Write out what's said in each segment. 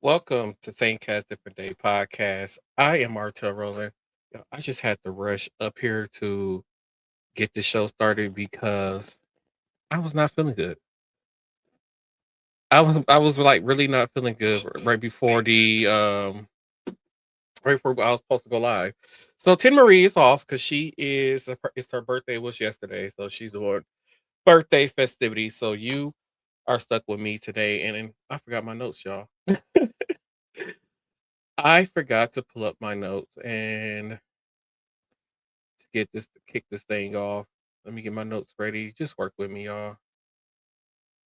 Welcome to Same Cast Different Day podcast. I am Martel Rolling. I just had to rush up here to get the show started because I was not feeling good. I was like really not feeling good right before the right before I was supposed to go live. So Tin Marie is off because it's her birthday was yesterday, so she's doing birthday festivities. So you are stuck with me today, and I forgot my notes, y'all. I forgot to pull up my notes and to get this to kick this thing off. Let me get my notes ready. Just work with me, y'all.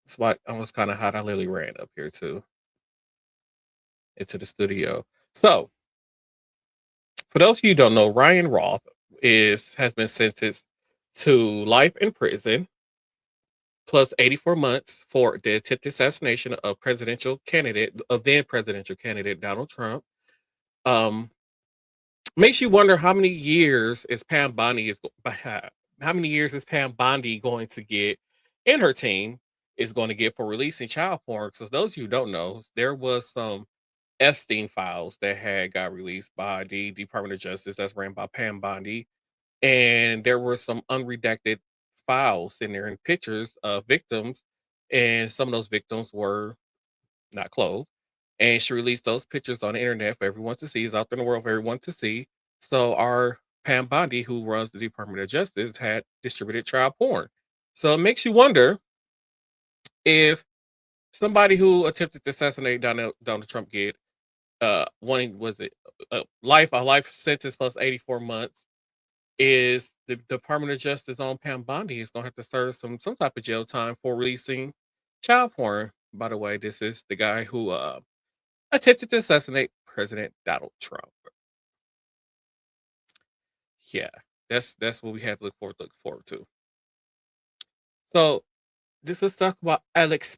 It's why I was kind of hot. I literally ran up here too into the studio. So, for those of you who don't know, Ryan Roth has been sentenced to life in prison plus 84 months for the attempted assassination of then presidential candidate Donald Trump. Um, Makes you wonder how many years is Pam Bondi how many years is Pam Bondi going to get, and her team is going to get for releasing child porn. So those of you who don't know, there was some Epstein files that had got released by the Department of Justice that's ran by Pam Bondi, and there were some unredacted files in there and pictures of victims, and some of those victims were not clothed. And she released those pictures on the internet for everyone to see. It's out there in the world for everyone to see. So our Pam Bondi, who runs the Department of Justice, had distributed child porn. So it makes you wonder if somebody who attempted to assassinate Donald Trump get one was it a life sentence plus 84 months. Is the Department of Justice on Pam Bondi is gonna have to serve some type of jail time for releasing child porn. By the way, this is the guy who attempted to assassinate President Donald Trump. Yeah, that's what we had to look forward to. So this is talk about Alex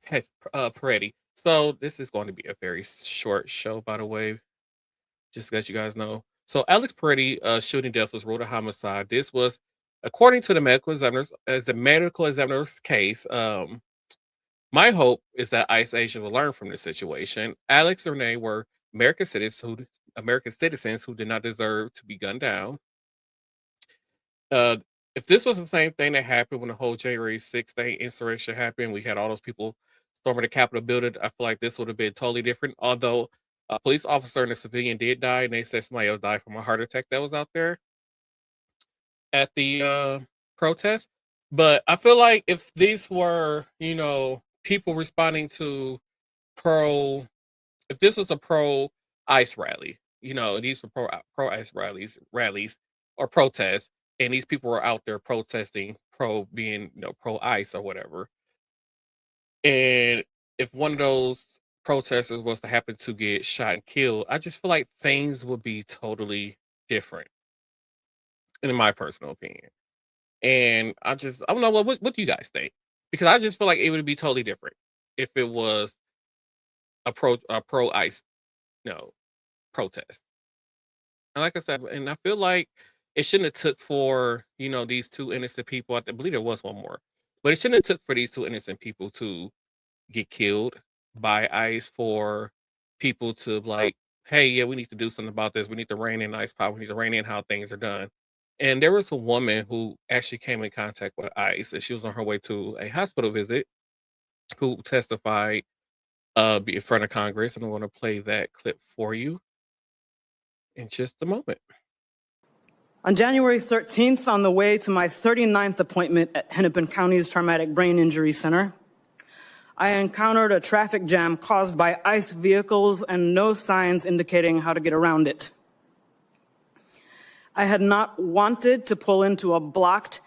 Peretti. So this is going to be a very short show, by the way, just to let you guys know. So Alex Peretti shooting death was ruled a homicide. This was according to the medical examiner's case. My hope is that ICE agents will learn from this situation. Alex and Renee were American citizens who did not deserve to be gunned down. If this was the same thing that happened when the whole January 6th thing insurrection happened, we had all those people storming the Capitol building, I feel like this would have been totally different. Although a police officer and a civilian did die, and they said somebody else died from a heart attack that was out there at the protest. But I feel like if these were, people responding to pro, if this was a pro ICE rally, these were pro ICE rallies or protests, and these people were out there protesting pro being, pro ICE or whatever. And if one of those protesters was to happen to get shot and killed, I just feel like things would be totally different, in my personal opinion. And I don't know what do you guys think? Because I just feel like it would be totally different if it was a pro ICE, protest. And like I said, and I feel like it shouldn't have took for these two innocent people. I believe there was one more, but it shouldn't have took for these two innocent people to get killed by ICE for people to like, hey, yeah, we need to do something about this. We need to rein in ICE power. We need to rein in how things are done. And there was a woman who actually came in contact with ICE, and she was on her way to a hospital visit, who testified in front of Congress. And I'm going to play that clip for you in just a moment. On January 13th, on the way to my 39th appointment at Hennepin County's Traumatic Brain Injury Center, I encountered a traffic jam caused by ICE vehicles and no signs indicating how to get around it. I had not wanted to pull into a blocked,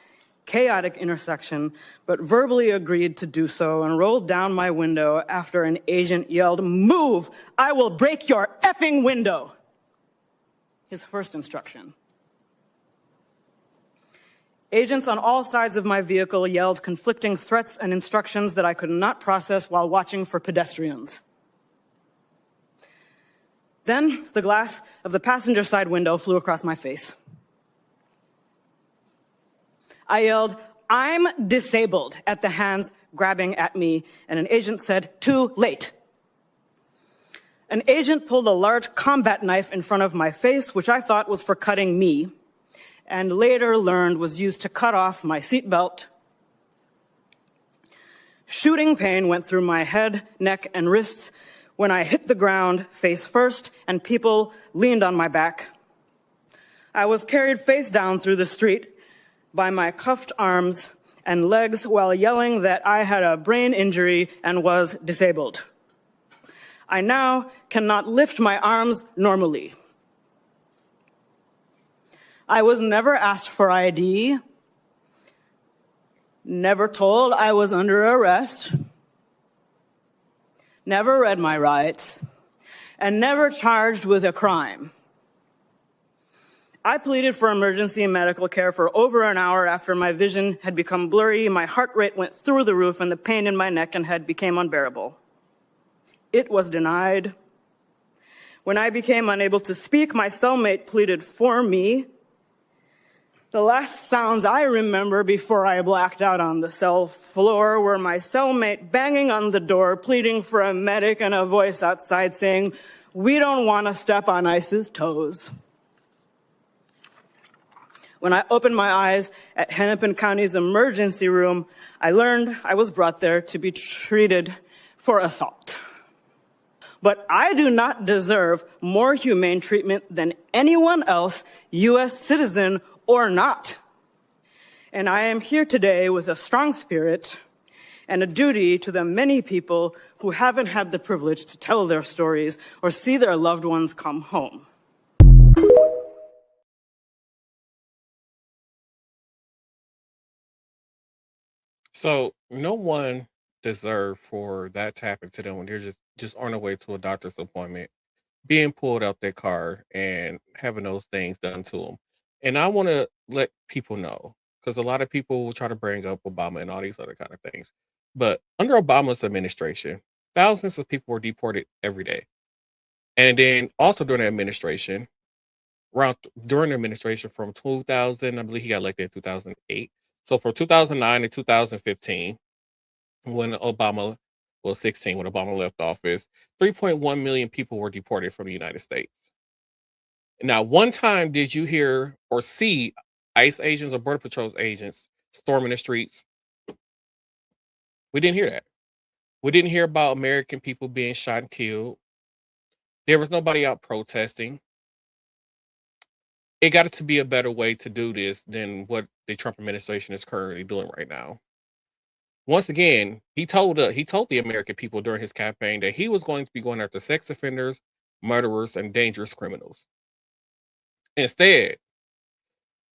chaotic intersection, but verbally agreed to do so and rolled down my window after an agent yelled, "Move! I will break your effing window!" His first instruction. Agents on all sides of my vehicle yelled conflicting threats and instructions that I could not process while watching for pedestrians. Then the glass of the passenger side window flew across my face. I yelled, "I'm disabled," at the hands grabbing at me, and an agent said, "Too late." An agent pulled a large combat knife in front of my face, which I thought was for cutting me, and later learned was used to cut off my seatbelt. Shooting pain went through my head, neck, and wrists when I hit the ground face first and people leaned on my back. I was carried face down through the street by my cuffed arms and legs while yelling that I had a brain injury and was disabled. I now cannot lift my arms normally. I was never asked for ID, never told I was under arrest, never read my rights, and never charged with a crime. I pleaded for emergency medical care for over an hour after my vision had become blurry, my heart rate went through the roof, and the pain in my neck and head became unbearable. It was denied. When I became unable to speak, my cellmate pleaded for me. The last sounds I remember before I blacked out on the cell floor were my cellmate banging on the door, pleading for a medic, and a voice outside saying, "We don't want to step on Ice's toes." When I opened my eyes at Hennepin County's emergency room, I learned I was brought there to be treated for assault. But I do not deserve more humane treatment than anyone else, U.S. citizen or not. And I am here today with a strong spirit and a duty to the many people who haven't had the privilege to tell their stories or see their loved ones come home. So no one deserved for that to happen to them when they're just on their way to a doctor's appointment, being pulled out their car and having those things done to them. And I want to let people know, because a lot of people will try to bring up Obama and all these other kind of things. But under Obama's administration, thousands of people were deported every day. And then also during the administration, during the administration from 2000, I believe he got elected in 2008. So from 2009 to 2015, when Obama was 16, when Obama left office, 3.1 million people were deported from the United States. Now, one time did you hear or see ICE agents or Border Patrol agents storming the streets? We didn't hear that. We didn't hear about American people being shot and killed. There was nobody out protesting. It got to be a better way to do this than what the Trump administration is currently doing right now. Once again, he told the American people during his campaign that he was going to be going after sex offenders, murderers, and dangerous criminals. Instead,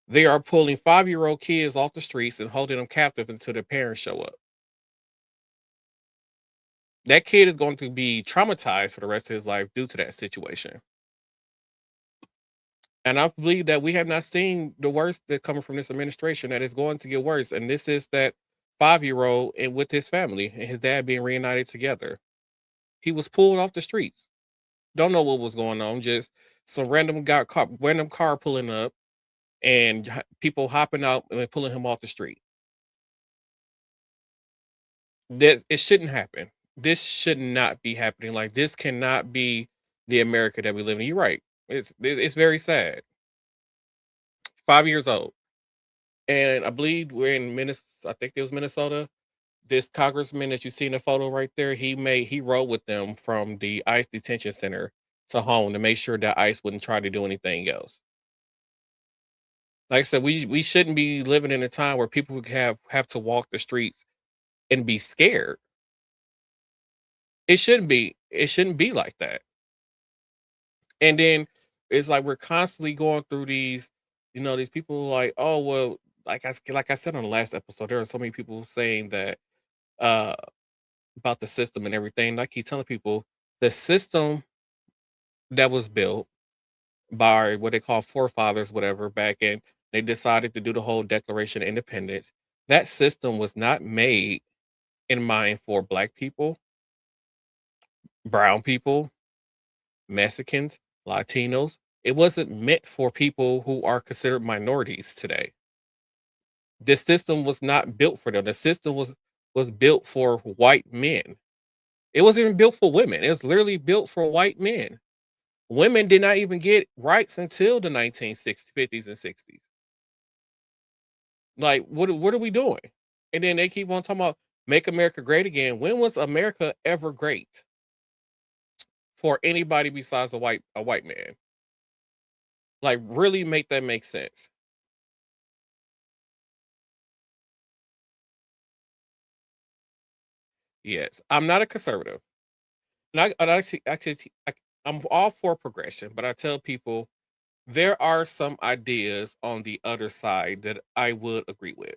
they are pulling 5-year-old kids off the streets and holding them captive until their parents show up. That kid is going to be traumatized for the rest of his life due to that situation. And I believe that we have not seen the worst that coming from this administration, that is going to get worse. And this is that 5-year-old and with his family and his dad being reunited together. He was pulled off the streets. Don't know what was going on. Just some random car pulling up and people hopping out and pulling him off the street. It shouldn't happen. This should not be happening. Like, this cannot be the America that we live in. You're right. It's very sad. 5 years old. And I believe we're in Minnesota. I think it was Minnesota. This congressman that you see in the photo right there, he rode with them from the ICE detention center to home to make sure that ICE wouldn't try to do anything else. Like I said, we shouldn't be living in a time where people have to walk the streets and be scared. It shouldn't be. It shouldn't be like that. And then it's like we're constantly going through these, these people like, oh well, like I said on the last episode, there are so many people saying that uh about the system and everything. And I keep telling people the system that was built by what they call forefathers, whatever, back in, they decided to do the whole Declaration of Independence. That system was not made in mind for Black people, brown people, Mexicans, Latinos. It wasn't meant for people who are considered minorities today. This system was not built for them. The system was built for white men. It wasn't even built for women. It was literally built for white men. Women did not even get rights until the 1960s, 50s, and 60s. Like, what are we doing? And then they keep on talking about make America great again. When was America ever great for anybody besides a white man? Like, really make that make sense. Yes, I'm not a conservative. And I'm all for progression, but I tell people there are some ideas on the other side that I would agree with.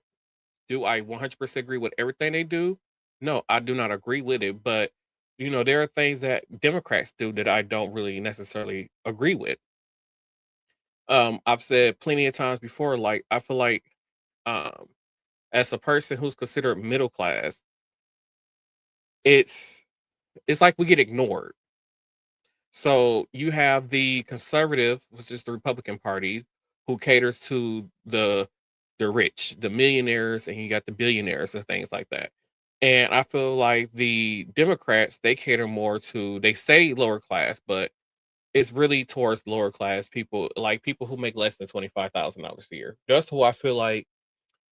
Do I 100% agree with everything they do? No, I do not agree with it. But, there are things that Democrats do that I don't really necessarily agree with. I've said plenty of times before, like, I feel like um, as a person who's considered middle class, it's it's like we get ignored. So you have the conservative, which is the Republican Party, who caters to the rich, the millionaires, and you got the billionaires and things like that. And I feel like the Democrats, they cater more to, they say lower class, but it's really towards lower class people, like people who make less than $25,000 a year. That's who I feel like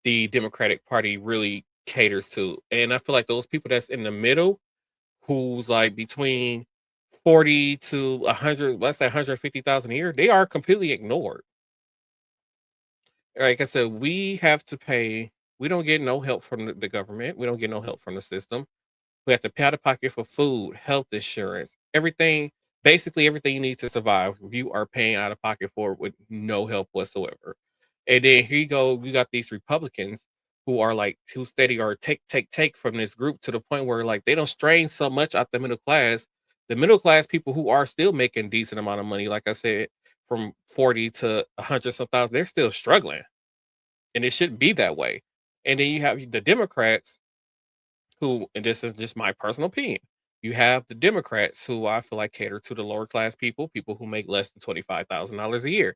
the Democratic Party really caters to. And I feel like those people that's in the middle, who's like between 40 to 100, let's say 150,000 a year, they are completely ignored. Like I said, we have to pay. We don't get no help from the government. We don't get no help from the system. We have to pay out of pocket for food, health insurance, everything, basically everything you need to survive. You are paying out of pocket for it with no help whatsoever. And then here you go, you got these Republicans who are like too steady or take from this group to the point where like they don't strain so much out the middle class. The middle class people who are still making decent amount of money, like I said, from 40 to 100 some thousand, they're still struggling. And it shouldn't be that way. And then you have the Democrats who, and this is just my personal opinion, you have the Democrats who I feel like cater to the lower class people who make less than $25,000 a year.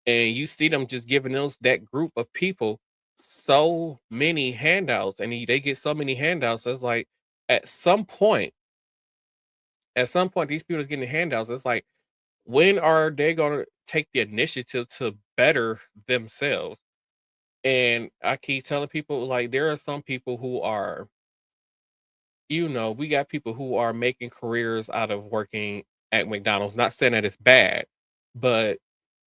And you see them just giving that group of people so many handouts, and they get so many handouts. It's like at some point, these people is getting handouts. It's like, when are they going to take the initiative to better themselves? And I keep telling people, like, there are some people who are, we got people who are making careers out of working at McDonald's. Not saying that it's bad, but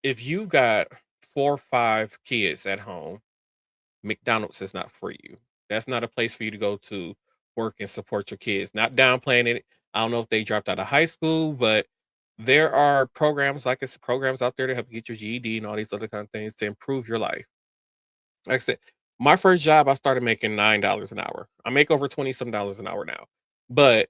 if you got 4 or 5 kids at home, McDonald's is not for you. That's not a place for you to go to work and support your kids. Not downplaying it. I don't know if they dropped out of high school, but there are programs, like it's programs out there to help you get your GED and all these other kind of things to improve your life. Like I said, my first job, I started making $9 an hour. I make over 20 some dollars an hour now. But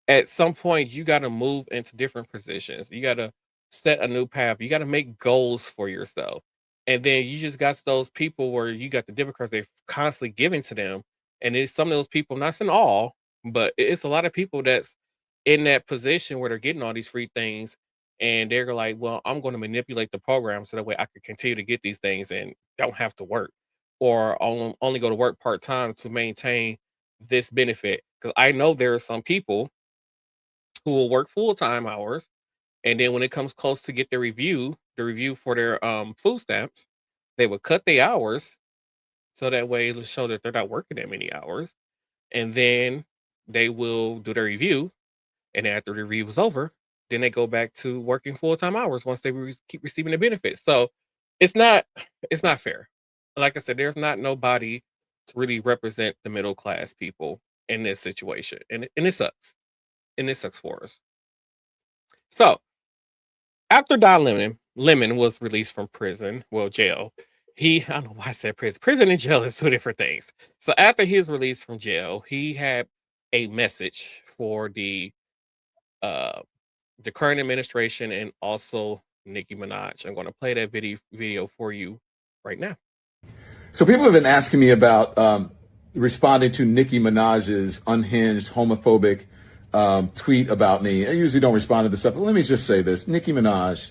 at some point, you got to move into different positions. You got to set a new path. You got to make goals for yourself. And then you just got those people where you got the Democrats, they're constantly giving to them. And it's some of those people, not saying all, but it's a lot of people that's in that position where they're getting all these free things. And they're like, well, I'm going to manipulate the program so that way I can continue to get these things and don't have to work, or only go to work part-time to maintain this benefit. Because I know there are some people who will work full-time hours, and then when it comes close to get the review for their food stamps, they would cut the hours so that way it'll show that they're not working that many hours. And then they will do their review, and after the review is over, then they go back to working full-time hours once they keep receiving the benefits. So it's not fair. Like I said, there's not nobody to really represent the middle class people in this situation, and it sucks. And it sucks for us. So after Don Lemon was released from prison, well, jail, I don't know why I said prison. Prison and jail is two different things. So after he was released from jail, he had a message for the current administration and also Nicki Minaj. I'm going to play that video for you right now. So people have been asking me about responding to Nicki Minaj's unhinged, homophobic tweet about me. I usually don't respond to this stuff, but let me just say this. Nicki Minaj,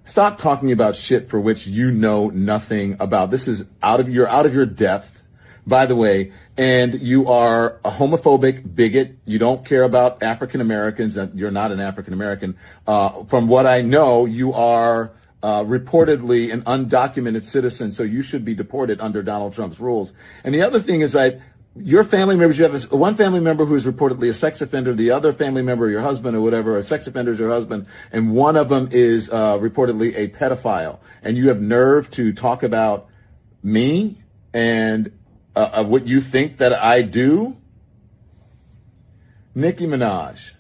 stop talking about shit for which you know nothing about. This is out of your depth. by the way, and you are a homophobic bigot. You don't care about African Americans. You're not an African American. From what I know, you are reportedly an undocumented citizen, so you should be deported under Donald Trump's rules. And the other thing is that your family members, you have one family member who is reportedly a sex offender, the other family member, your husband or whatever, a sex offender is your husband, and one of them is reportedly a pedophile. And you have nerve to talk about me and what you think that I do? Nicki Minaj,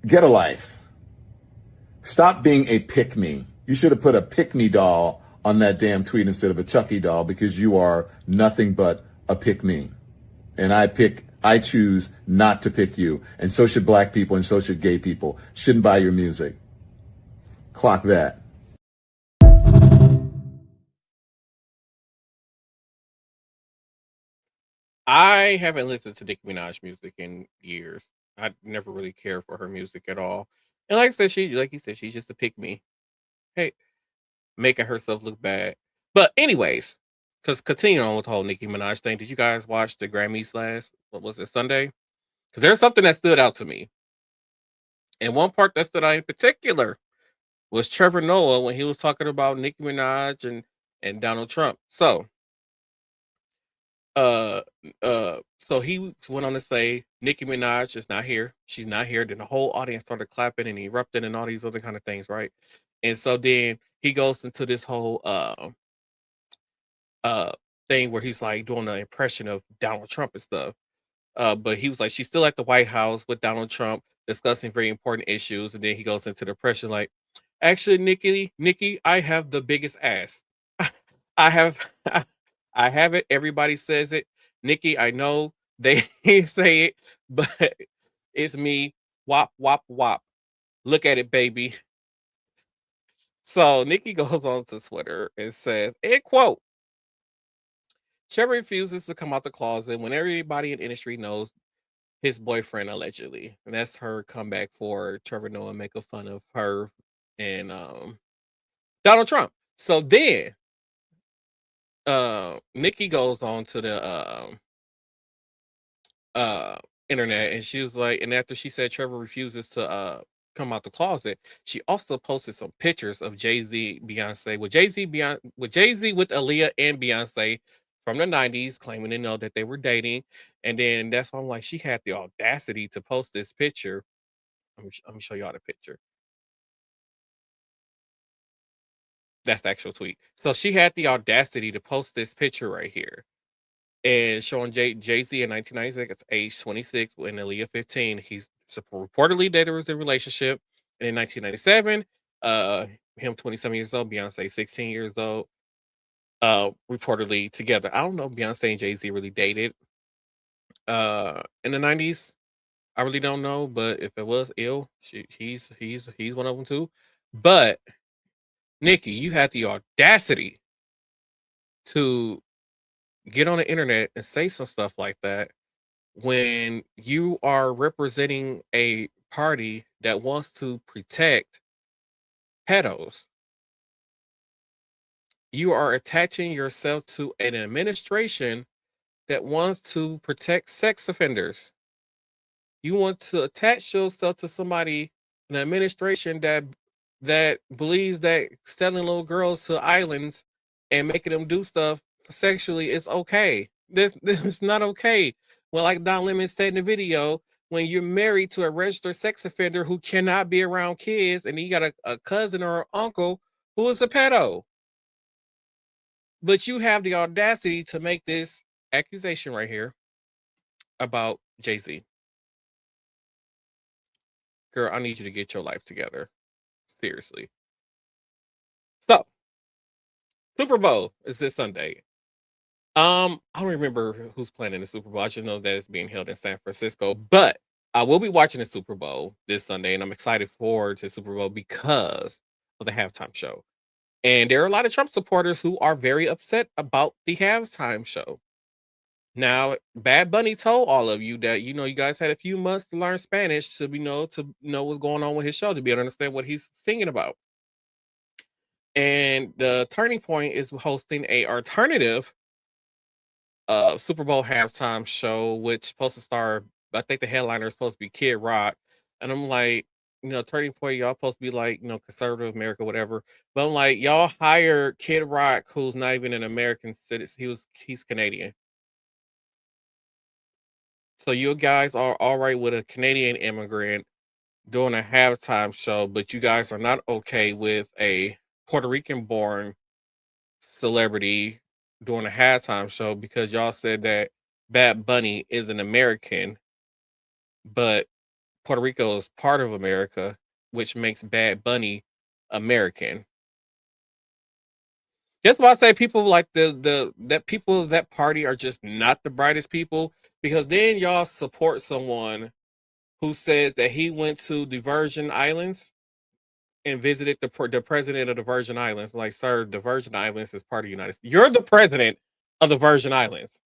get a life. Stop being a pick-me. You should have put a pick-me doll on that damn tweet instead of a Chucky doll, because you are nothing but a pick-me. And I choose not to pick you. And so should black people, and so should gay people. Shouldn't buy your music. Clock that. I haven't listened to Nicki Minaj music in years. I never really cared for her music at all. And like I said, like you said, she's just a pick me. Hey, making herself look bad. But anyways, because continuing on with the whole Nicki Minaj thing, did you guys watch the Grammys what was it, Sunday? Because there's something that stood out to me. And one part that stood out in particular was Trevor Noah when he was talking about Nicki Minaj and Donald Trump. So so he went on to say Nicki Minaj is not here. She's not here. Then the whole audience started clapping and erupting and all these other kind of things, right? And so then he goes into this whole thing where he's like doing an impression of Donald Trump and stuff. But he was like, she's still at the White House with Donald Trump discussing very important issues. And then he goes into the impression like, actually, Nikki, I have the biggest ass. I have I have it. Everybody says it. Nikki, I know they say it, but it's me. Wop, wop, wop. Look at it, baby. So Nikki goes on to Twitter and says, and quote, Trevor refuses to come out the closet when everybody in the industry knows his boyfriend allegedly. And that's her comeback for Trevor Noah making fun of her and Donald Trump. So then Nikki goes on to the internet and she was like, and after she said Trevor refuses to come out the closet, she also posted some pictures of Jay-Z, Beyonce, with Jay-Z with Aaliyah and Beyonce from the 90s, claiming to know that they were dating. And then that's why I'm like, she had the audacity to post this picture. Let me show y'all the picture. That's the actual tweet. So she had the audacity to post this picture right here and showing Jay-Z in 1996, age 26, and Aaliyah 15. He's reportedly that there was a relationship. And in 1997, him 27 years old, Beyonce 16 years old, reportedly together. I don't know if Beyonce and Jay-Z really dated in the 90s. I really don't know, but if it was ill, he's one of them too. But Nikki, you had the audacity to get on the internet and say some stuff like that when you are representing a party that wants to protect pedos. You are attaching yourself to an administration that wants to protect sex offenders. You want to attach yourself to somebody, an administration that believes that selling little girls to islands and making them do stuff sexually is okay. This is not okay. Well, like Don Lemon said in the video, when you're married to a registered sex offender who cannot be around kids, and you got a cousin or an uncle who is a pedo. But you have the audacity to make this accusation right here about Jay-Z. Girl, I need you to get your life together. Seriously. So, Super Bowl is this Sunday. I don't remember who's playing in the Super Bowl. I just know that it's being held in San Francisco. But I will be watching the Super Bowl this Sunday, and I'm excited forward to Super Bowl because of the halftime show. And there are a lot of Trump supporters who are very upset about the halftime show. Now, Bad Bunny told all of you that you guys had a few months to learn Spanish to know what's going on with his show, to be able to understand what he's singing about. And the Turning Point is hosting a alternative Super Bowl halftime show, which supposed to star. I think the headliner is supposed to be Kid Rock, and I'm like, Turning Point, y'all supposed to be like, conservative America, whatever. But I'm like, y'all hired Kid Rock, who's not even an American citizen. He's Canadian. So you guys are all right with a Canadian immigrant doing a halftime show, but you guys are not okay with a Puerto Rican born celebrity doing a halftime show because y'all said that Bad Bunny is an American, but Puerto Rico is part of America, which makes Bad Bunny American. That's why I say people like that people of that party are just not the brightest people, because then y'all support someone who says that he went to the Virgin Islands and visited the president of the Virgin Islands. Like, sir, the Virgin Islands is part of the United States. You're the president of the Virgin Islands.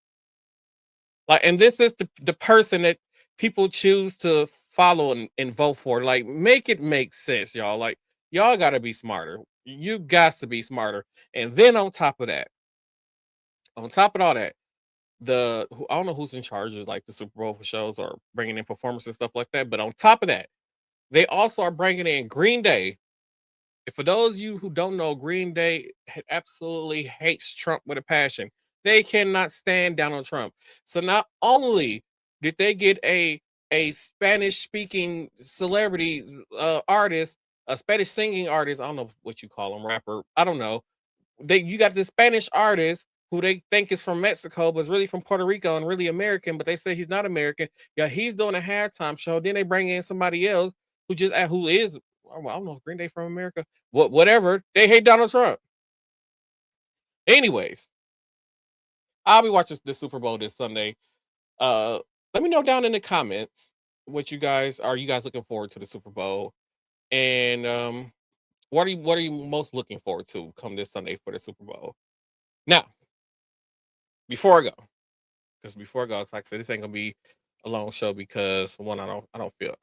Like, and this is the person that people choose to follow and vote for. Like, make it make sense, y'all. Like, y'all got to be smarter. You got to be smarter. And then on top of all that, I don't know who's in charge of like the Super Bowl for shows or bringing in performers and stuff like that. But on top of that, they also are bringing in Green Day. For those of you who don't know, Green Day absolutely hates Trump with a passion. They cannot stand Donald Trump. So not only did they get a Spanish speaking celebrity artist, a Spanish singing artist, I don't know what you call him, rapper, I don't know. You got this Spanish artist who they think is from Mexico, but is really from Puerto Rico and really American, but they say he's not American. Yeah, he's doing a halftime show. Then they bring in somebody else who is, I don't know if Green Day from America. Whatever. They hate Donald Trump. Anyways, I'll be watching the Super Bowl this Sunday. Let me know down in the comments what you guys looking forward to the Super Bowl, and what are you most looking forward to come this Sunday for the Super Bowl? Now, before I go, it's like I said, this ain't gonna be a long show because one, I feel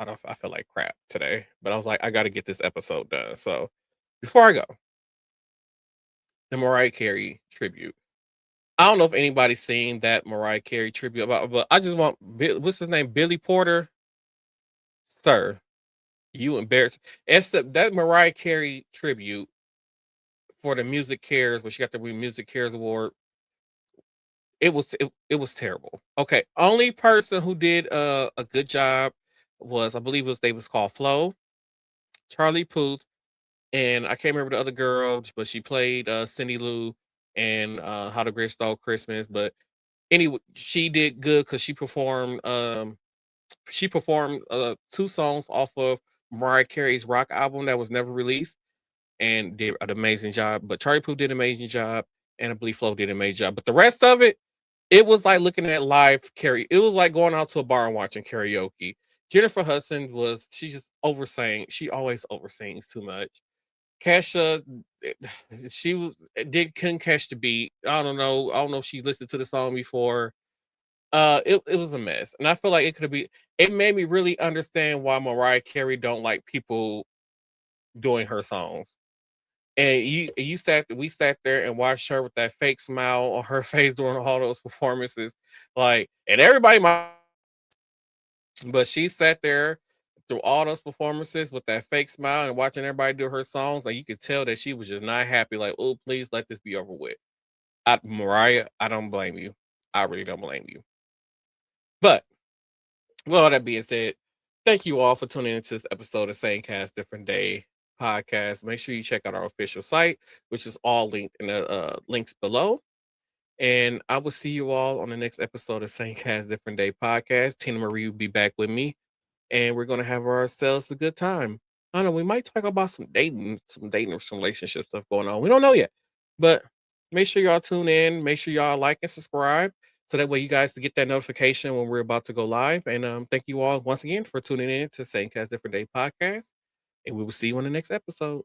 like crap today, but I was like, I got to get this episode done. So before I go, the Mariah Carey tribute. I don't know if anybody's seen that Mariah Carey tribute but I just want, what's his name? Billy Porter. Sir, you embarrassed. Except that Mariah Carey tribute for the Music Cares, when she got the Music Cares Award, it was terrible. Okay, only person who did a good job was, I believe they was called Flo, Charlie Puth, and I can't remember the other girl, but she played Cindy Lou and How the Grinch Stole Christmas. But anyway, she did good because she performed 2 songs off of Mariah Carey's rock album that was never released, and did an amazing job. But Charlie Puth did an amazing job, and I believe Flo did an amazing job. But the rest of it, it was like looking at live karaoke. It was like going out to a bar and watching karaoke. Jennifer Hudson she just oversang. She always oversings too much. Kesha, couldn't catch the beat. I don't know if she listened to the song before. It was a mess, and I feel like it made me really understand why Mariah Carey don't like people doing her songs. And we sat there and watched her with that fake smile on her face during all those performances, like, and everybody but she sat there through all those performances with that fake smile and watching everybody do her songs. Like, you could tell that she was just not happy. Like, oh, please let this be over with. Mariah, I don't blame you. I really don't blame you. But with all that being said, thank you all for tuning into this episode of Same Cast Different Day podcast. Make sure you check out our official site, which is all linked in the links below. And I will see you all on the next episode of Same Cast Different Day podcast. Tina Marie will be back with me, and we're gonna have ourselves a good time. I don't know, we might talk about some dating or some relationship stuff going on. We don't know yet, but make sure y'all tune in. Make sure y'all like and subscribe, so that way you guys get that notification when we're about to go live. And thank you all once again for tuning in to Same Cast Different Day podcast, and we will see you on the next episode.